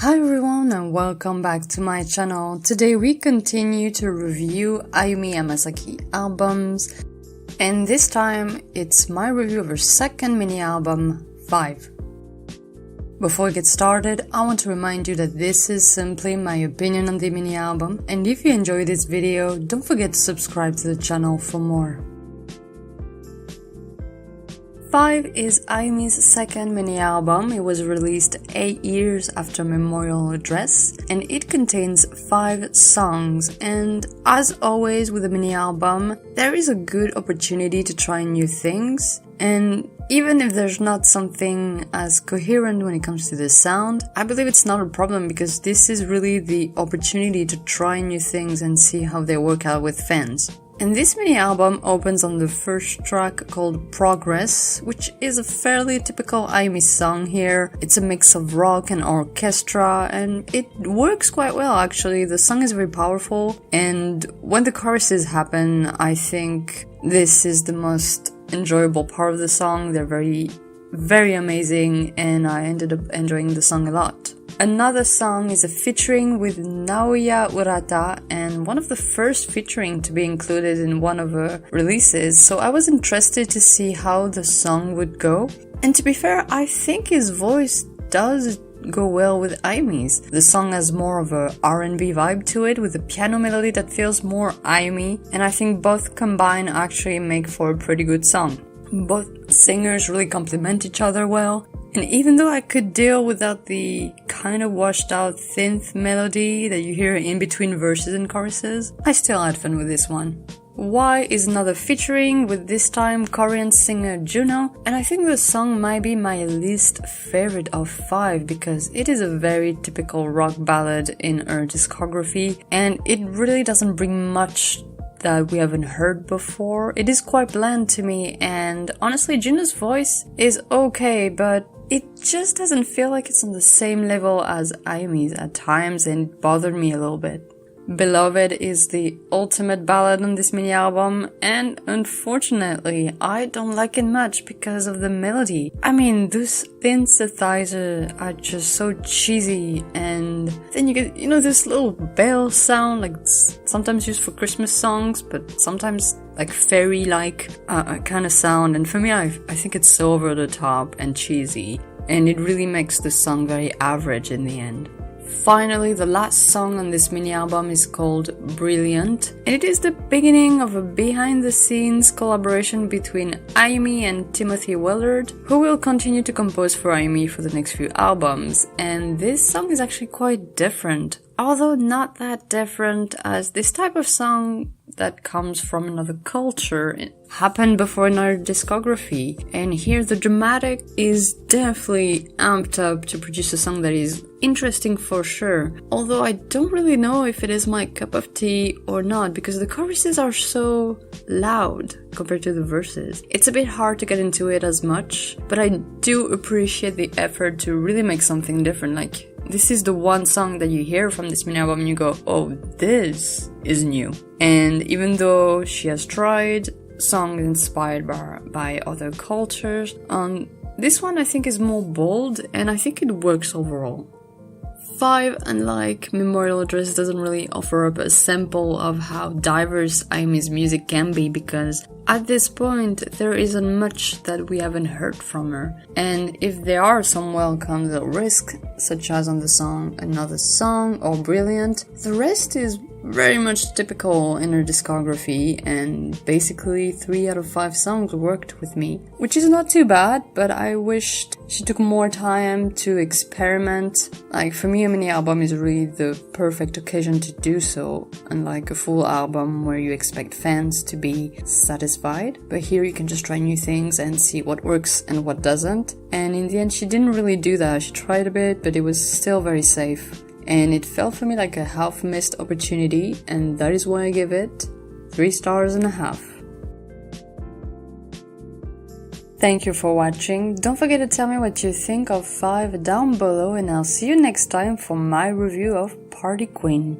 Hi everyone and welcome back to my channel. Today we continue to review Ayumi Hamasaki albums, and this time it's my review of her second mini album, 5. Before we get started, I want to remind you that this is simply my opinion on the mini album, and if you enjoy this video, don't forget to subscribe to the channel for more. 5 is Ayumi's second mini-album. It was released 8 years after Memorial Address, and it contains 5 songs. And as always with a mini-album, there is a good opportunity to try new things. And even if there's not something as coherent when it comes to the sound, I believe it's not a problem because this is really the opportunity to try new things and see how they work out with fans. And this mini-album opens on the first track called Progress, which is a fairly typical Ayumi song here. It's a mix of rock and orchestra, and it works quite well actually. The song is very powerful, and when the choruses happen, I think this is the most enjoyable part of the song. They're very amazing, and I ended up enjoying the song a lot. Another song is a featuring with Naoya Urata, and one of the first featuring to be included in one of her releases, so I was interested to see how the song would go. And to be fair, I think his voice does go well with Ayumi's. The song has more of a R&B vibe to it, with a piano melody that feels more Ayumi, and I think both combined actually make for a pretty good song. Both singers really complement each other well. And even though I could deal without the kind of washed out synth melody that you hear in between verses and choruses, I still had fun with this one. Y is another featuring, with this time Korean singer Juno, and I think the song might be my least favorite of 5 because it is a very typical rock ballad in her discography, and it really doesn't bring much that we haven't heard before. It is quite bland to me, and honestly Juno's voice is okay, but it just doesn't feel like it's on the same level as Ayumi's at times, and it bothered me a little bit. Beloved is the ultimate ballad on this mini-album, and unfortunately I don't like it much because of the melody. I mean, those synthesizers are just so cheesy, and then you get, this little bell sound, like sometimes used for Christmas songs, but sometimes like fairy-like kind of sound, and for me I think it's so over the top and cheesy, and it really makes the song very average in the end. Finally, the last song on this mini-album is called Brilliant, and it is the beginning of a behind-the-scenes collaboration between Ayumi and Timothy Willard, who will continue to compose for Ayumi for the next few albums. And this song is actually quite different, although not that different as this type of song that comes from another culture. It happened before in our discography, and here the dramatic is definitely amped up to produce a song that is interesting for sure, although I don't really know if it is my cup of tea or not because the choruses are so loud compared to the verses. It's a bit hard to get into it as much, but I do appreciate the effort to really make something different. Like, this is the one song that you hear from this mini-album and you go, oh, this is new. And even though she has tried songs inspired by other cultures, this one I think is more bold, and I think it works overall. 5, unlike Memorial Address, doesn't really offer up a sample of how diverse Ayumi's music can be, because at this point there isn't much that we haven't heard from her. And if there are some welcome little risks, such as on the song Another Song or Brilliant, the rest is very much typical in her discography, and basically 3 out of 5 songs worked with me, which is not too bad, but I wished she took more time to experiment. Like, for me a mini album is really the perfect occasion to do so, unlike a full album where you expect fans to be satisfied, but here you can just try new things and see what works and what doesn't. And in the end she didn't really do that. She tried a bit, but it was still very safe. And it felt for me like a half-missed opportunity, and that is why I give it 3.5 stars. Thank you for watching. Don't forget to tell me what you think of 5 down below, and I'll see you next time for my review of Party Queen.